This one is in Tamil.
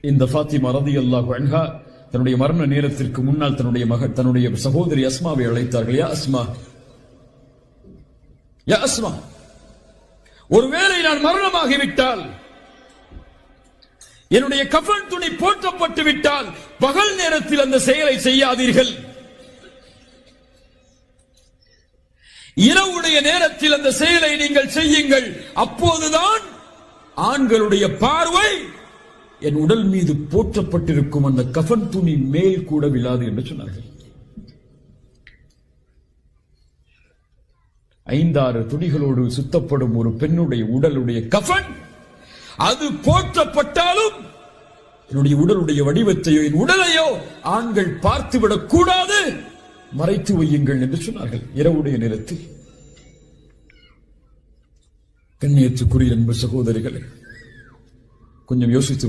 இந்த ஃபாத்திமா ரலியல்லாஹு அன்ஹா தன்னுடைய மரண நேரத்திற்கு முன்னால் தன்னுடைய சகோதரி அஸ்மாவை அழைத்தார்கள். யா அஸ்மா, ஒருவேளை நான் மரணமாகிவிட்டால், என்னுடைய கஃன் துணி போற்றப்பட்டு விட்டால், பகல் நேரத்தில் அந்த செயலை செய்யாதீர்கள். இரவுடைய நேரத்தில் அந்த செயலை நீங்கள் செய்யுங்கள். அப்போதுதான் ஆண்களுடைய பார்வை என் உடல் மீது போற்றப்பட்டிருக்கும் அந்த கஃன் துணி மேல் கூட விழாது என்று சொன்னார்கள். 5-6 துணிகளோடு சுத்தப்படும் ஒரு பெண்ணுடைய உடலுடைய கஃன், அது போற்றப்பட்டாலும் என்னுடைய உடலுடைய வடிவத்தையோ என் உடலையோ ஆண்கள் பார்த்துவிடக் கூடாது, மறைத்து வையுங்கள் என்று சொன்னார்கள் இரவுடைய நேரத்தில். கண்ணியத்துக்குரிய அன்பு சகோதரிகளே, கொஞ்சம் யோசித்து